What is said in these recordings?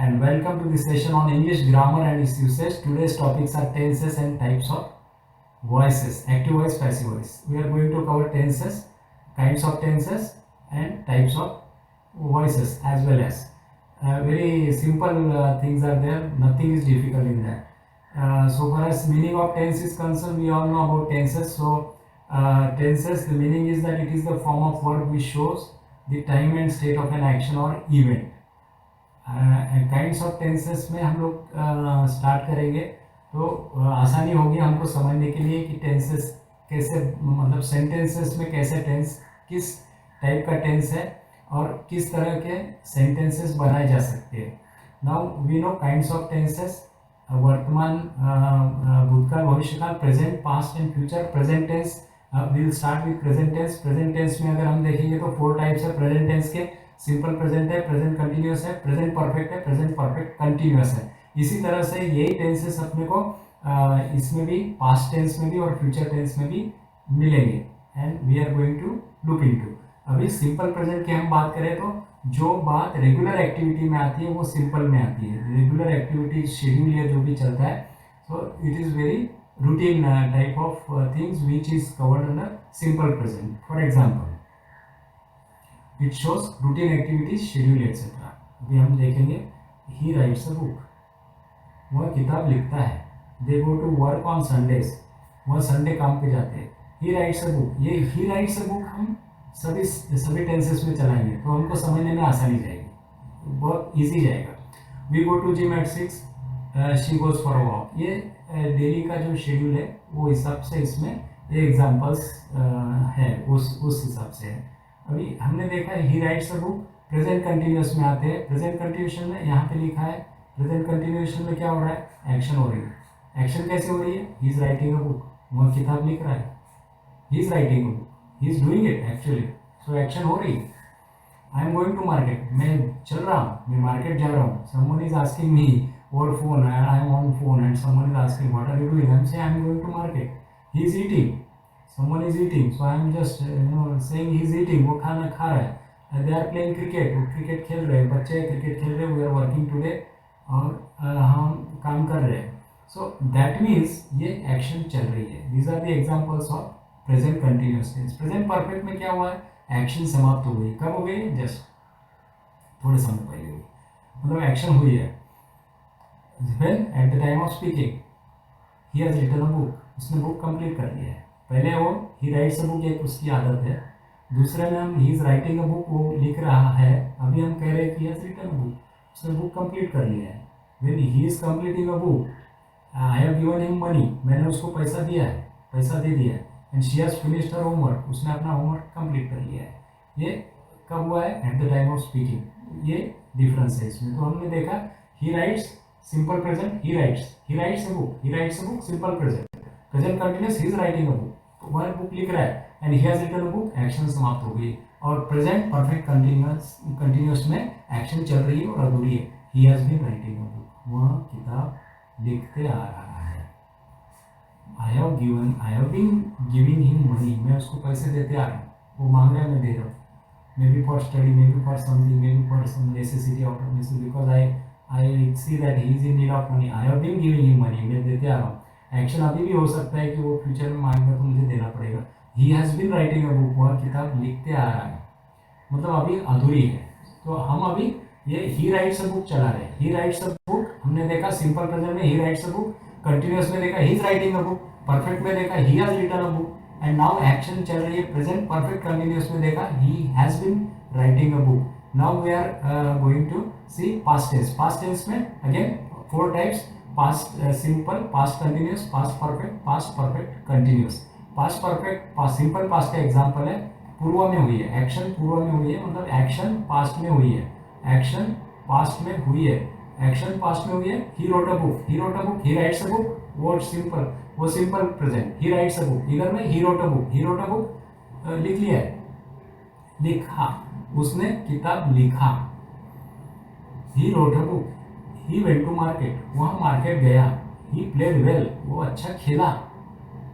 and welcome to the session on English grammar and its usage. Today's topics are tenses and types of voices, active voice, passive voice. We are going to cover tenses, kinds of tenses and types of voices as well as. Very simple things are there, nothing is difficult in that. So far as meaning of tense is concerned, we all know about tenses. So tenses, the meaning is that it is the form of verb which shows the time and state of an action or event. Kinds of tenses में हम लोग start करेंगे तो आसानी होगी हमको समझने के लिए कि टेंसेस कैसे, मतलब सेंटेंसेस में कैसे टेंस, किस टाइप का टेंस है और किस तरह के सेंटेंसेस बनाए जा सकते हैं. Now we know kinds of tenses, वर्तमान, भूतकाल, भविष्यकाल, present, past and future. Present tense, we will start with present tense. Present tense में अगर हम देखेंगे तो 4 टाइप्स है प्रेजेंट टेंस के. सिंपल प्रेजेंट है, प्रेजेंट कंटिन्यूस है, प्रेजेंट परफेक्ट है, प्रेजेंट परफेक्ट कंटिन्यूस है. इसी तरह से यही टेंसेस अपने को इसमें भी, पास्ट टेंस में भी और फ्यूचर टेंस में भी मिलेंगे. And we are going to look into. अभी सिंपल प्रेजेंट की हम बात करें तो जो बात रेगुलर एक्टिविटी में आती है वो सिंपल में आती है. रेगुलर एक्टिविटी शेड्यूल या जो भी चलता है, so it is very routine type of things which is covered under simple present. For example, it shows routine activities, schedule etcetera. अभी हम देखेंगे, ही राइट्स अ बुक, वह किताब लिखता है. They go to work on Sundays, वह Sunday काम पे जाते हैं. ही राइट्स अ बुक, ये ही राइट्स अ बुक हम सभी टेंसेस में चलाएंगे तो हमको समझने में आसानी जाएगी, बहुत ईजी जाएगा. We go to gym at 6, she goes for a walk. ये डेली का जो शेड्यूल है वो हिसाब से इसमें ये एग्जाम्पल्स है, उस हिसाब से है. अभी हमने देखा है he writes a book, present continuous में आते हैं. प्रेजेंट कंटिन्यूशन में यहाँ पे लिखा है, प्रेजेंट कंटिन्यूशन में क्या हो रहा है, एक्शन हो रही है. एक्शन कैसे हो रही है, he is writing a book, वह किताब लिख रहा है. He is writing a book, he is doing it actually, so action हो रही है. I am going to market, मैं चल रहा हूँ, मैं मार्केट जा रहा हूँ. Someone is asking me over phone, I am on phone and someone is asking what are you doing, I am saying I am going to market. He is eating, someone is eating, so I am just saying he is eating, वो खाना खा रहा है. they are playing cricket, वो cricket खेल रहे हैं, बच्चे क्रिकेट खेल रहे हैं. we are working today, और हम काम कर रहे हैं. so that means ये एक्शन चल रही है. these are the examples of present continuous tense. present perfect में क्या हुआ है, एक्शन समाप्त हो गई. कब हो गई, जस्ट थोड़े समय पहले हुई, मतलब एक्शन हुई है. when at the time of speaking he has written a book, उसने बुक कंप्लीट कर लिया है. पहले वो ही राइट्स अ बुक, एक उसकी आदत है. दूसरे में हम ही इज राइटिंग अ बुक, वो लिख रहा है. अभी हम कह रहे हैं कि he has written a book, उसने बुक कंप्लीट कर लिया है. When he is completing a book, I have given him money, मैंने उसको पैसा दिया है, पैसा दे दिया है. And she has finished her homework, उसने अपना होमवर्क कंप्लीट कर लिया है. ये कब हुआ है, at the time of speaking. ये डिफरेंस है इसमें. तो हमने देखा he writes simple present, he writes a book, he writes a book simple present. Present continuous, he is writing a book, तो वह बुक लिख रहा है. And he has written a book, action समाप्त हो गई. और प्रेजेंट परफेक्ट कंटिन्यूस में एक्शन चल रही है और अधूरी है. He has been writing a book, वह किताब लिखते आ रहा है. I have been giving him money, मैं उसको पैसे देते आ रहा हूँ. वो मांग रहा है, मैं दे रहा हूँ. Maybe for study, maybe for something, maybe for some necessity out of necessity, because I see that he is in need of money. I have been giving him money, मैं देते आ रहा हूँ. Action अभी भी हो सकता है कि वो फ्यूचर में मांगेगा तो मुझे देना पड़ेगा. He has been writing a book, वह किताब लिखते आ रहा है, मतलब अभी अधूरी है. तो हम अभी ये ही राइट्स अ बुक चला रहे हैं. ही राइट्स अ बुक हमने देखा सिंपल प्रेजेंट में, he writes a book. Continuous में देखा he is writing a book. Perfect में देखा he has written a book. And now action चल रही है. प्रेजेंट परफेक्ट कंटिन्यूस में देखा he has been writing a book. Now we are going to see past tense. Past tense में again 4 types, past simple, past continuous, past perfect continuous. Past perfect, simple past का example है, पूर्व में हुई है, action पूर्व में हुई है, मतलब एक्शन पास्ट में हुई है, एक्शन पास्ट में हुई है, एक्शन पास्ट में हुई है. He wrote a book, he writes a book, वो simple present. He writes a book, इधर में ही रोट अ बुक, लिख लिया है, लिखा, उसने किताब लिखा. He wrote a book, he went to market, वह मार्केट गया. ही प्लेड वेल, वो अच्छा खेला.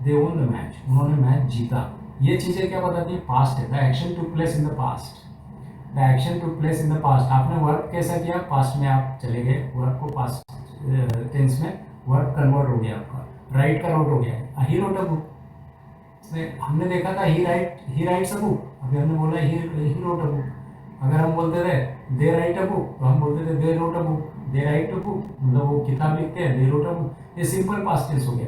दे वोन द मैच, उन्होंने मैच जीता. ये चीज़ें क्या बताती है, पास्ट है. The action took place in the past. The action took place in the past. आपने वर्ब कैसा किया, पास्ट में आप चले गए, वर्ब को पास्ट टेंस में वर्ब कन्वर्ट हो गया आपका, राइट कन्वर्ट हो गया। ही रोट अ बुक, हमने देखा था ही राइट्स अ बुक, अभी हमने बोला ही रोट अ बुक। अगर हम बोलते थे दे राइट अ बुक तो हम बोलते थे they wrote a book, they right a book मतलब वो किताब लिखते हैं, दे रोट अ बुक। ये सिंपल पास्ट टेंस हो गया।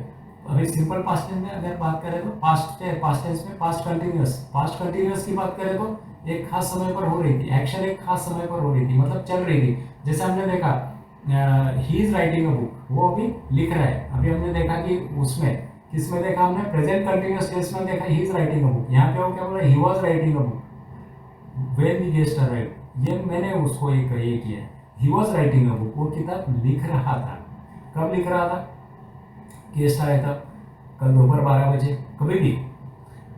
अभी सिंपल पास्ट टेंस में अगर बात करें तो पास्ट टेंस में पास्ट कंटिन्यूअस की बात करें तो एक खास समय पर हो रही थी, एक्शन एक खास समय पर हो रही थी, मतलब चल रही थी। जैसे हमने देखा he is writing a book, वो अभी लिख रहा है। अभी हमने देखा कि उसमें किसमें देखा हमने, प्रेजेंट कंटिन्यूअस टेंस में देखा he is writing a book. यहाँ पे वो क्या बोला, ही was writing a book when the guest arrived. ये मैंने उसको ये किया है, ही वाज राइटिंग अ बुक, वो किताब लिख रहा था। कब लिख रहा था, गेस्ट आया था कल दोपहर 12 बजे, कभी भी।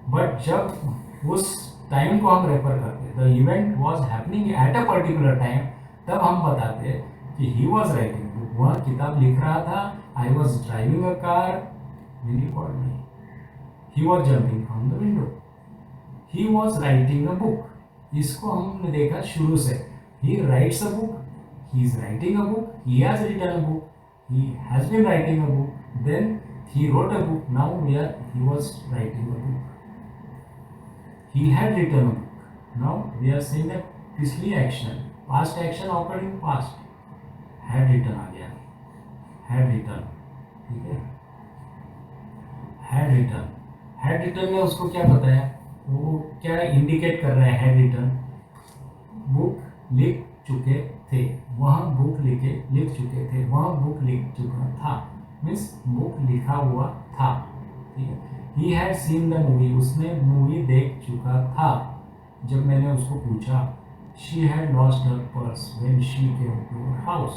बट जब उस टाइम को हम रेफर करते, the event was happening at a particular time, तब हम बताते कि ही वाज राइटिंग बुक, वह किताब लिख रहा था। I was driving a car when he called me, he was jumping from the window, he was writing a book. इसको हमने देखा शुरू से, he writes a book, he is writing a book, he has written a book, he has been writing a book, then he wrote a book, now he was writing a book, he had written a book, now we are saying that पिछली action, past action occurred in past, had written आ गया, had written, ठीक है, had written ने उसको क्या बताया, वो क्या इंडिकेट कर रहा है, had written बुक लिख चुके थे, वह बुक लिख चुके थे, वह बुक लिख चुका था, मीन्स बुक लिखा हुआ था, ठीक है। He had seen the movie, उसने मूवी देख चुका था जब मैंने उसको पूछा। She had lost her purse when she came to her house,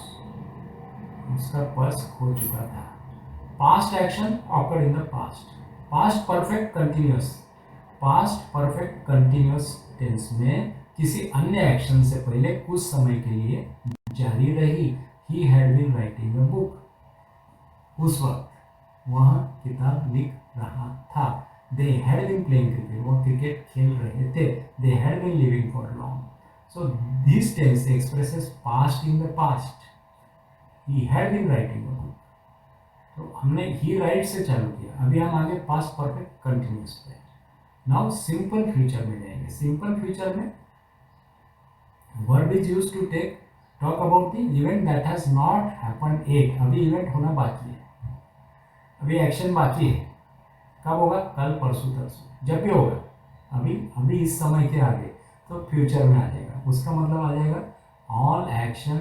उसका पर्स खो चुका था। Past action occurred in the past, past perfect continuous tense में किसी अन्य एक्शन से पहले कुछ समय के लिए जारी रही। He had been writing a book, उस वक्त वह किताब लिख रहा था। They had been playing cricket, वह क्रिकेट खेल रहे थे। They had been living for long, so this tense expresses past in the past. He had been writing a book, तो हमने ही राइट से चालू किया, अभी हम आगे पास्ट परफेक्ट कंटिन्यूअस पे। नाउ सिंपल फ्यूचर में जाएंगे। सिंपल फ्यूचर में verb is used to talk about the event that has not happened yet, अभी इवेंट होना बाकी है, अभी एक्शन बाकी है। कब होगा, कल परसों तरसों, जब भी होगा, अभी इस समय के आगे तो फ्यूचर में आ जाएगा। उसका मतलब आ जाएगा all action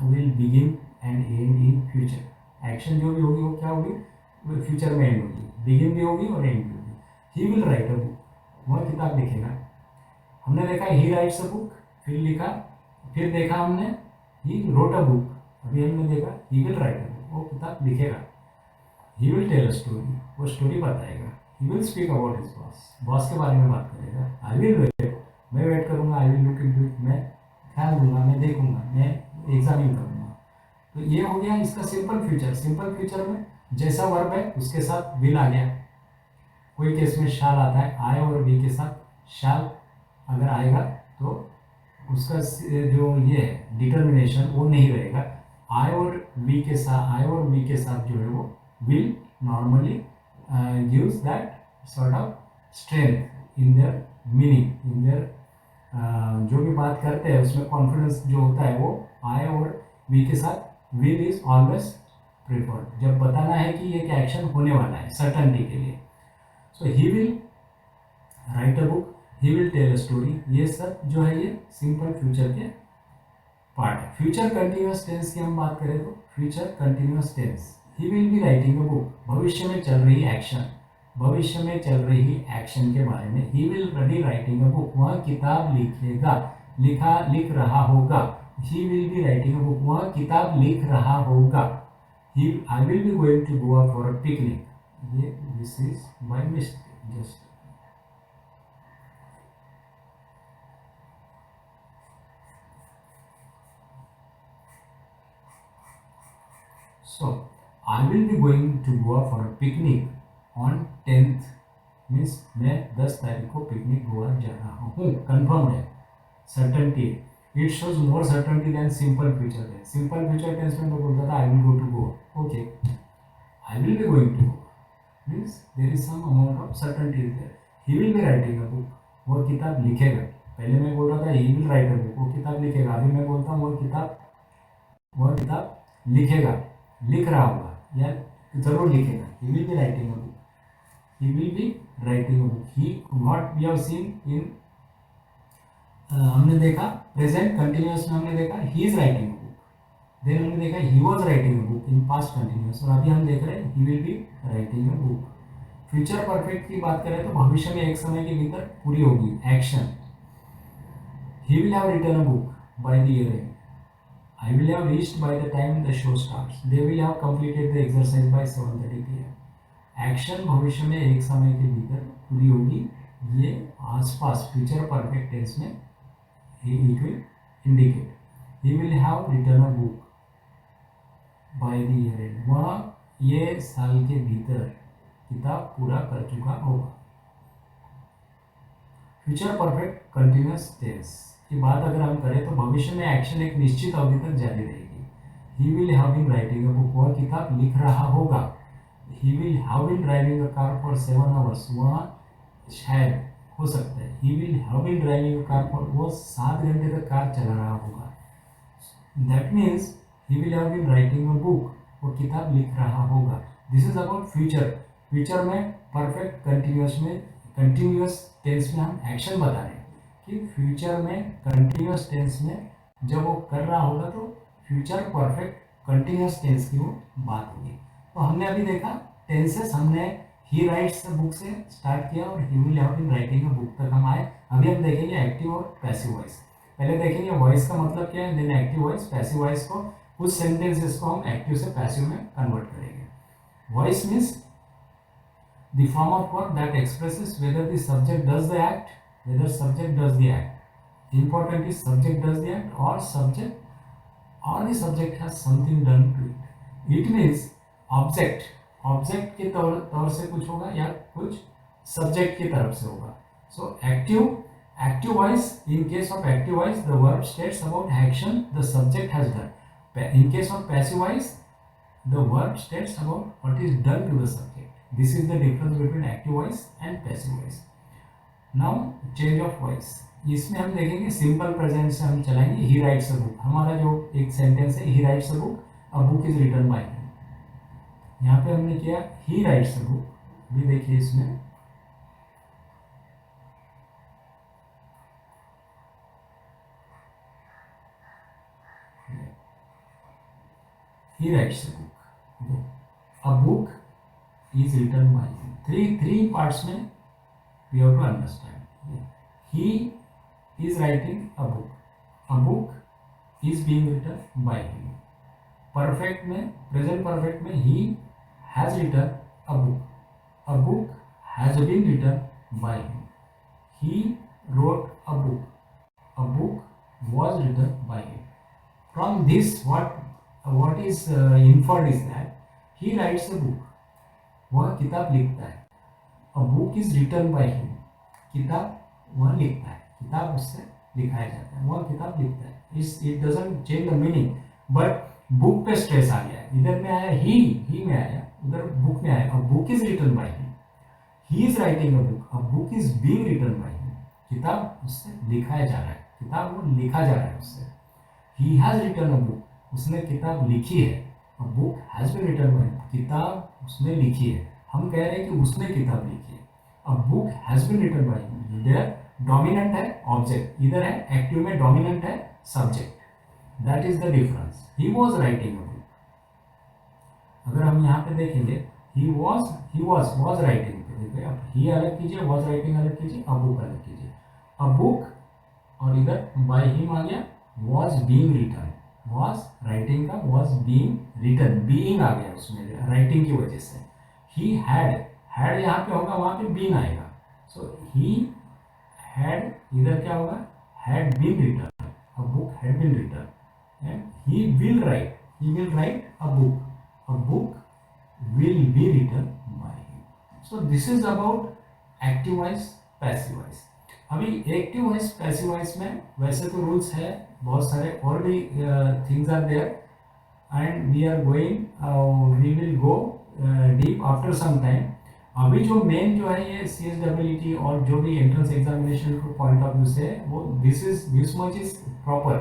will begin and and in future. Action जो भी होगी वो क्या होगी, वो फ्यूचर में एंड होगी, बिगिन भी होगी और एंड भी होगी। ही विल राइट अ बुक, वह किताब लिखेगा। हमने देखा ही राइट्स अ बुक, फिर लिखा, फिर देखा हमने ही रोट अ बुक, अभी हमने देखा he will write a book, वो किताब लिखेगा। He will tell a story, वो स्टोरी बताएगा। He will speak about his boss के बारे में बात करेगा। आई विल वेट, मैं वेट करूँगा। I will look into it, मैं ख्याल दूंगा, मैं देखूंगा, मैं एग्जामिन करूँगा। तो ये हो गया इसका सिंपल फ्यूचर। सिंपल फ्यूचर में जैसा वर्ब है उसके साथ विल आ गया, कोई केस में शाल आता है, आए और बी के साथ शाल अगर आएगा तो उसका जो ये है डिटर्मिनेशन वो नहीं रहेगा। आई और बी के साथ जो है वो will normally gives that sort of strength in their meaning, in their जो भी बात करते हैं उसमें कॉन्फिडेंस जो होता है वो आई और बी के साथ विल इज ऑलवेज प्रेफर्ड, जब बताना है कि ये क्या एक्शन होने वाला है सर्टनटी के लिए। So he will write a book, he will tell a story, ये सब जो है ये सिंपल फ्यूचर के पार्ट है। फ्यूचर कंटिन्यूअस टेंस की हम बात करें तो future continuous tense, he will be writing a book, भविष्य में चल रही एक्शन, भविष्य में चल रही एक्शन के बारे में he will be writing a book, वह किताब लिखेगा, लिख रहा होगा। He will be writing a book, वह किताब लिख रहा होगा। I will be going to Goa for a picnic, ये this is by mistake just. So, I will be going to Goa for a picnic on 10th, means मैं 10 तारीख को picnic Goa जा रहा हूँ, कन्फर्म है। सर्टेनिटी है. It shows more certainty than simple future tense. Simple future tense में तो बोलता था I will go to Goa. Okay, I will be going to Goa means there is some amount of certainty is there. He will be writing a book, वो किताब लिखेगा. पहले मैं बोल रहा था he will write a book, वो किताब लिखेगा. अभी मैं बोलता हूँ वह किताब लिखेगा, लिख रहा होगा या जरूर लिखेगा. He will be writing a book, he will be writing a book. He, what we have seen in हमने देखा प्रेजेंट कंटिन्यूअस में, हमने देखा he is writing a book. Then हमने देखा he was writing a book in past continuous. और अभी हम देख रहे हैं he will be writing a book. Future perfect की बात करें तो भविष्य में एक समय के भीतर पूरी होगी action. he will have written a book by the year end. I will have reached by the time the show starts. They will have completed the exercise by 7:30 p.m. Action भविष्य में एक समय के भीतर पूरी होगी. ये आसपास फ्यूचर परफेक्ट टेंस में it will indicate. He will have written a book by the year end. वह ये साल के भीतर किताब पूरा कर चुका होगा. फ्यूचर परफेक्ट कंटिन्यूअस टेंस की बात अगर हम करें तो भविष्य में एक्शन एक निश्चित अवधि तक जारी रहेगी. He will have been writing a book, वह किताब लिख रहा होगा. He will have been driving a car for 7 hours. वह शायद हो सकता है. He will have been driving a car for, वो 7 घंटे तक कार चला रहा होगा. That means he will have been writing a book. वो किताब लिख रहा होगा. This is about future. Future में परफेक्ट कंटिन्यूअस टेंस में हम एक्शन बता रहे हैं कि फ्यूचर में कंटिन्यूअस टेंस में जब वो कर रहा होगा तो फ्यूचर परफेक्ट कंटिन्यूअस टेंस की वो बात होगी. तो हमने अभी देखा टेंसेस, हमने ही राइट्स बुक से स्टार्ट किया और he will have been writing a book तक हम आए. अभी हम देखेंगे एक्टिव और पैसिव वॉइस. पहले देखेंगे वॉइस का मतलब क्या है, then active voice. Passive voice को कुछ सेंटेंसेस को हम एक्टिव से पैसिव में कन्वर्ट करेंगे. Voice means the form of word that expresses whether the subject does the act, whether subject does the act. Important is subject does the act और the subject has something done to it. It means object के तौर से कुछ होगा या कुछ subject की तरफ से होगा. So active voice, in case of active voice the verb states about action the subject has done. In case of passive voice the verb states about what is done to the subject. This is the difference between active voice and passive voice. Now change of voice, इसमें हम देखेंगे simple present से हम चलाएंगे. ही writes a book, हमारा जो एक sentence है he writes a book, a book is written by him. यहाँ पे हमने किया ही राइट्स अ बुक. अभी देखिए इसमें he writes a book, a book is written by him. Three parts में we have to understand. He is writing a book is being written by him. Perfect में, present perfect में he has written a book has been written by him. He wrote a book was written by him. From this what is inferred is that he writes a book, वह किताब लिखता है. a book is written by him, किताब वह लिखता है, किताब उससे लिखाया जाता है, वह किताब लिखता है. it doesn't change the meaning, but book पे स्ट्रेस आ गया है. इधर में आया ही में आया, उधर बुक में आया. A book is written by him, he is writing a book, a book is being written by him. किताब उससे लिखाया जा रहा है, किताब वो लिखा जा रहा है उससे. He has written a book, उसने किताब लिखी है. A book has been written by him, किताब उसने लिखी है. हम कह रहे हैं कि उसने किताब लिखी है. A book has been written by him. इधर डोमिनेंट है ऑब्जेक्ट, इधर है एक्टिव में डोमिनेंट है subject. That is the difference. He was writing a book. अगर हम यहाँ पे देखेंगे he was writing. देखिए अब he अलग कीजिए, was writing अलग कीजिए, a book अलग कीजिए. A book और इधर by him आ गया, was being written. was writing का was being written, being आ गया उसमें writing की वजह से. He had यहाँ पे होगा, वहाँ पे being आएगा. So he had, इधर क्या होगा, had been written. A book had been written. And he will write a book will be written by him. So this is about active voice, passive voice. अभी active voice passive voice में वैसे तो rules है बहुत सारे और भी things are there and we are going we will go deep after some time. अभी जो मेन जो है ये CSWT और जो भी एंट्रेंस एग्जामिनेशन को पॉइंट ऑफ व्यू से वो this much is proper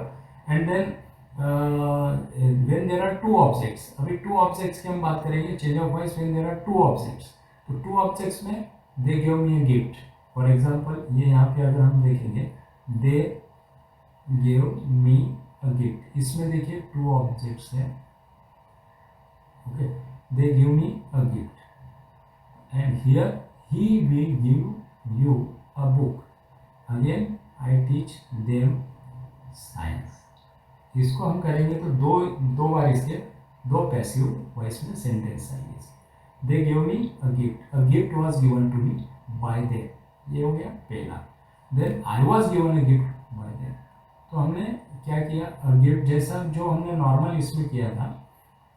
and then when there are two objects. अभी टू ऑब्जेक्ट्स की हम बात करेंगे change of voice when there are two objects. तो टू ऑब्जेक्ट्स में they give me a gift for example ये यहाँ पे अगर हम देखेंगे दे गिव मी अ गिफ्ट, इसमें देखिए टू ऑब्जेक्ट्स है okay. They give me a gift and here he will give you a book, again I teach them science। इसको हम करेंगे तो दो बार इसके दो पैसिव वॉइस में सेंटेंस आएंगे। They give me a gift was given to me by them, ये हो गया पहला। Then I was given a gift by them, तो हमने क्या किया अ गिफ्ट जैसा जो हमने नॉर्मल इसमें किया था,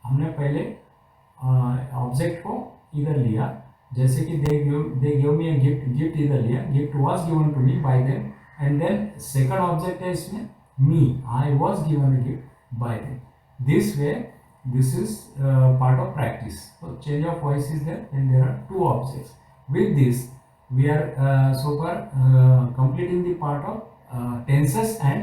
हमने पहले ऑब्जेक्ट को इधर लिया जैसे कि दे गिव मी अ गिफ्ट इधर लिया, gift was given to me by them and then second object है इसमें me, I was given a gift by them. This way this is part of practice. तो change of voice is there and there are two objects. With this we are so far completing the part of tenses and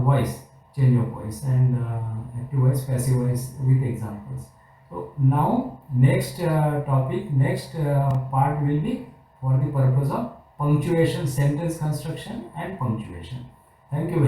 voice, change of voice and active voice, passive voice with examples. So now next topic, next part will be for the purpose of punctuation, sentence construction and punctuation. Thank you.